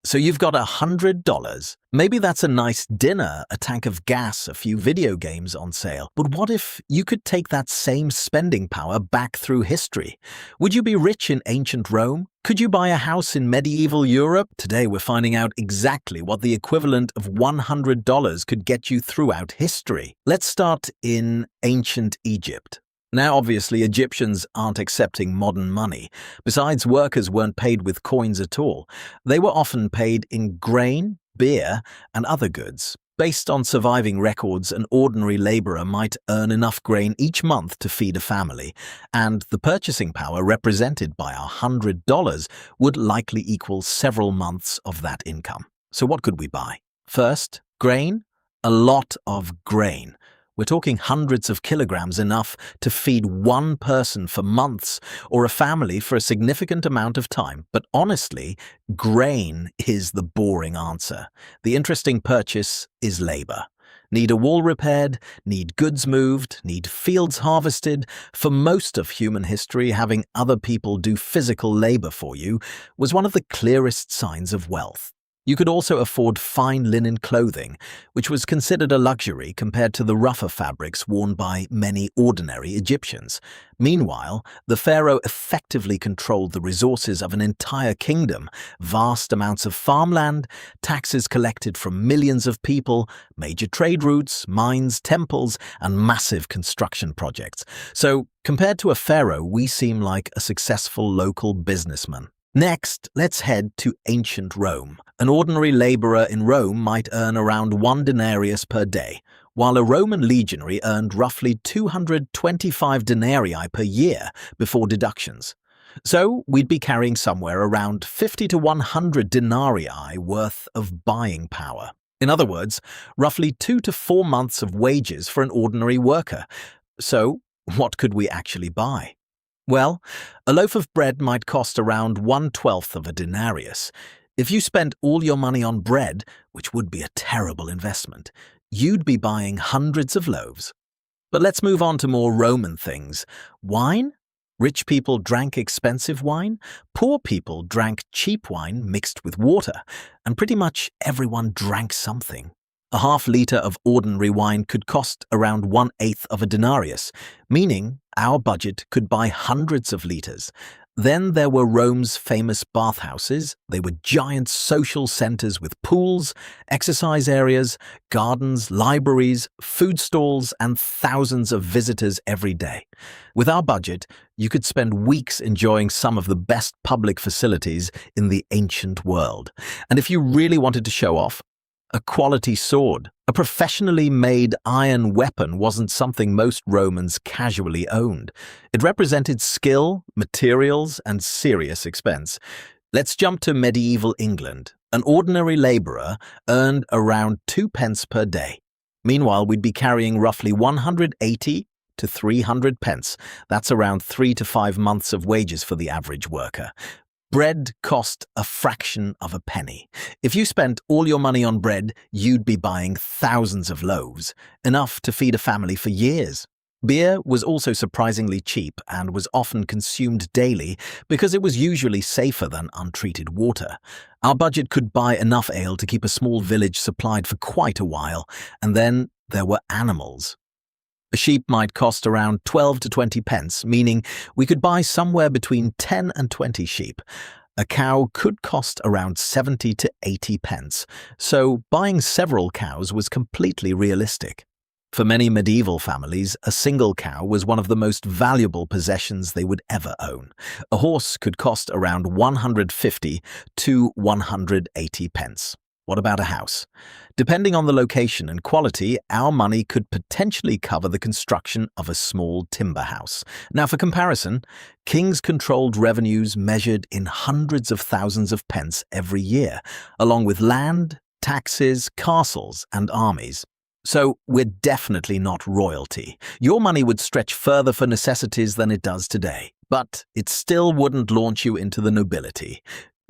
So you've got $100. Maybe that's a nice dinner, a tank of gas, a few video games on sale. But what if you could take that same spending power back through history? Would you be rich in ancient Rome? Could you buy a house in medieval Europe? Today we're finding out exactly what the equivalent of $100 could get you throughout history. Let's start in ancient Egypt. Now, obviously, Egyptians aren't accepting modern money. Besides, workers weren't paid with coins at all. They were often paid in grain, beer, and other goods. Based on surviving records, an ordinary laborer might earn enough grain each month to feed a family, and the purchasing power represented by $100 would likely equal several months of that income. So what could we buy? First, grain. A lot of grain. We're talking hundreds of kilograms, enough to feed one person for months or a family for a significant amount of time. But honestly, grain is the boring answer. The interesting purchase is labor. Need a wall repaired, need goods moved, need fields harvested. For most of human history, having other people do physical labor for you was one of the clearest signs of wealth. You could also afford fine linen clothing, which was considered a luxury compared to the rougher fabrics worn by many ordinary Egyptians. Meanwhile, the pharaoh effectively controlled the resources of an entire kingdom, vast amounts of farmland, taxes collected from millions of people, major trade routes, mines, temples, and massive construction projects. So, compared to a pharaoh, we seem like a successful local businessman. Next, let's head to ancient Rome. An ordinary laborer in Rome might earn around 1 denarius per day, while a Roman legionary earned roughly 225 denarii per year before deductions. So we'd be carrying somewhere around 50 to 100 denarii worth of buying power. In other words, roughly 2 to 4 months of wages for an ordinary worker. So what could we actually buy? Well, a loaf of bread might cost around 1/12 of a denarius. If you spent all your money on bread, which would be a terrible investment, you'd be buying hundreds of loaves. But let's move on to more Roman things. Wine? Rich people drank expensive wine. Poor people drank cheap wine mixed with water. And pretty much everyone drank something. A half-liter of ordinary wine could cost around 1/8 of a denarius, meaning our budget could buy hundreds of liters. Then there were Rome's famous bathhouses. They were giant social centers with pools, exercise areas, gardens, libraries, food stalls, and thousands of visitors every day. With our budget, you could spend weeks enjoying some of the best public facilities in the ancient world. And if you really wanted to show off, a quality sword, a professionally made iron weapon wasn't something most Romans casually owned. It represented skill, materials, and serious expense. Let's jump to medieval England. An ordinary laborer earned around 2 pence per day. Meanwhile, we'd be carrying roughly 180 to 300 pence. That's around 3 to 5 months of wages for the average worker. Bread cost a fraction of a penny. If you spent all your money on bread, you'd be buying thousands of loaves, enough to feed a family for years. Beer was also surprisingly cheap and was often consumed daily because it was usually safer than untreated water. Our budget could buy enough ale to keep a small village supplied for quite a while, and then there were animals. A sheep might cost around 12 to 20 pence, meaning we could buy somewhere between 10 and 20 sheep. A cow could cost around 70 to 80 pence, so buying several cows was completely realistic. For many medieval families, a single cow was one of the most valuable possessions they would ever own. A horse could cost around 150 to 180 pence. What about a house? Depending on the location and quality, our money could potentially cover the construction of a small timber house. Now, for comparison, kings controlled revenues measured in hundreds of thousands of pence every year, along with land, taxes, castles, and armies. So we're definitely not royalty. Your money would stretch further for necessities than it does today, but it still wouldn't launch you into the nobility.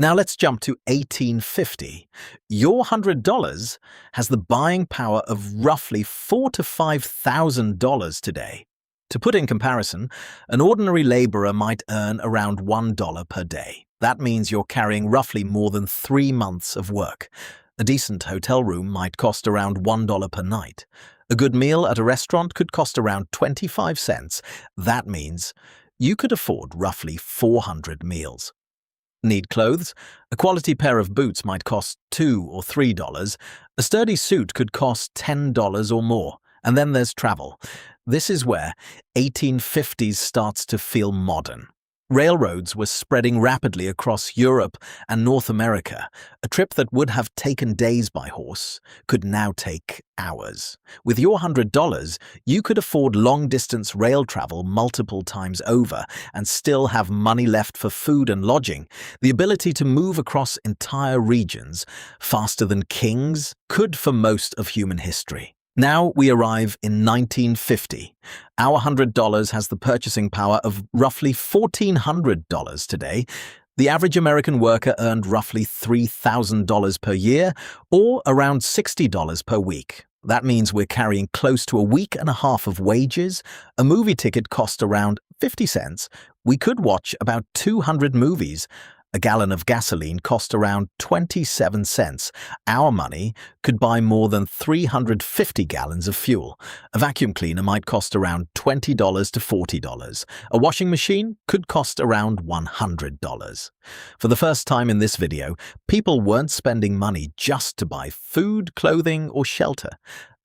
Now let's jump to 1850. Your $100 has the buying power of roughly $4,000 to $5,000 today. To put in comparison, an ordinary laborer might earn around $1 per day. That means you're carrying roughly more than 3 months of work. A decent hotel room might cost around $1 per night. A good meal at a restaurant could cost around 25 cents. That means you could afford roughly 400 meals. Need clothes? A quality pair of boots might cost $2 or $3. A sturdy suit could cost $10 or more. And then there's travel. This is where 1850s starts to feel modern. Railroads were spreading rapidly across Europe and North America. A trip that would have taken days by horse could now take hours. With your $100, you could afford long-distance rail travel multiple times over and still have money left for food and lodging. The ability to move across entire regions faster than kings could for most of human history. Now we arrive in 1950. Our $100 has the purchasing power of roughly $1,400 today. The average American worker earned roughly $3,000 per year, or around $60 per week. That means we're carrying close to a week and a half of wages. A movie ticket cost around 50 cents. We could watch about 200 movies. A gallon of gasoline cost around 27 cents. Our money could buy more than 350 gallons of fuel. A vacuum cleaner might cost around $20 to $40. A washing machine could cost around $100. For the first time in this video, people weren't spending money just to buy food, clothing, or shelter.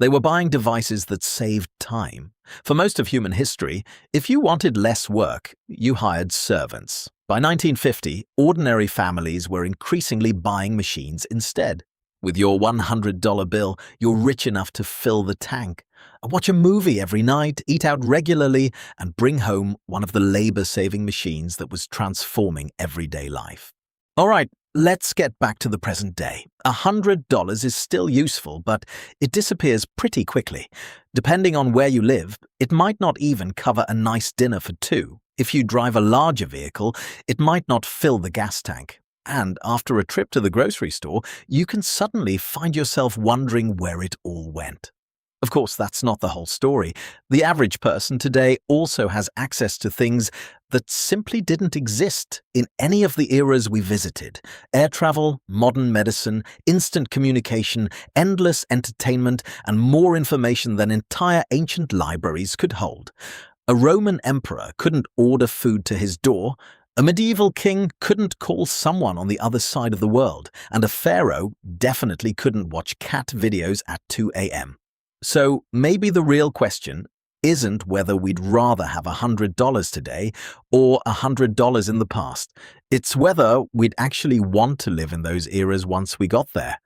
They were buying devices that saved time. For most of human history, if you wanted less work, you hired servants. By 1950, ordinary families were increasingly buying machines instead. With your $100 bill, you're rich enough to fill the tank, watch a movie every night, eat out regularly, and bring home one of the labor-saving machines that was transforming everyday life. All right, let's get back to the present day. $100 is still useful, but it disappears pretty quickly. Depending on where you live, it might not even cover a nice dinner for two. If you drive a larger vehicle, it might not fill the gas tank. And after a trip to the grocery store, you can suddenly find yourself wondering where it all went. Of course, that's not the whole story. The average person today also has access to things that simply didn't exist in any of the eras we visited. Air travel, modern medicine, instant communication, endless entertainment, and more information than entire ancient libraries could hold. A Roman emperor couldn't order food to his door. A medieval king couldn't call someone on the other side of the world, and a pharaoh definitely couldn't watch cat videos at 2 a.m. So maybe the real question isn't whether we'd rather have $100 today or $100 in the past. It's whether we'd actually want to live in those eras once we got there.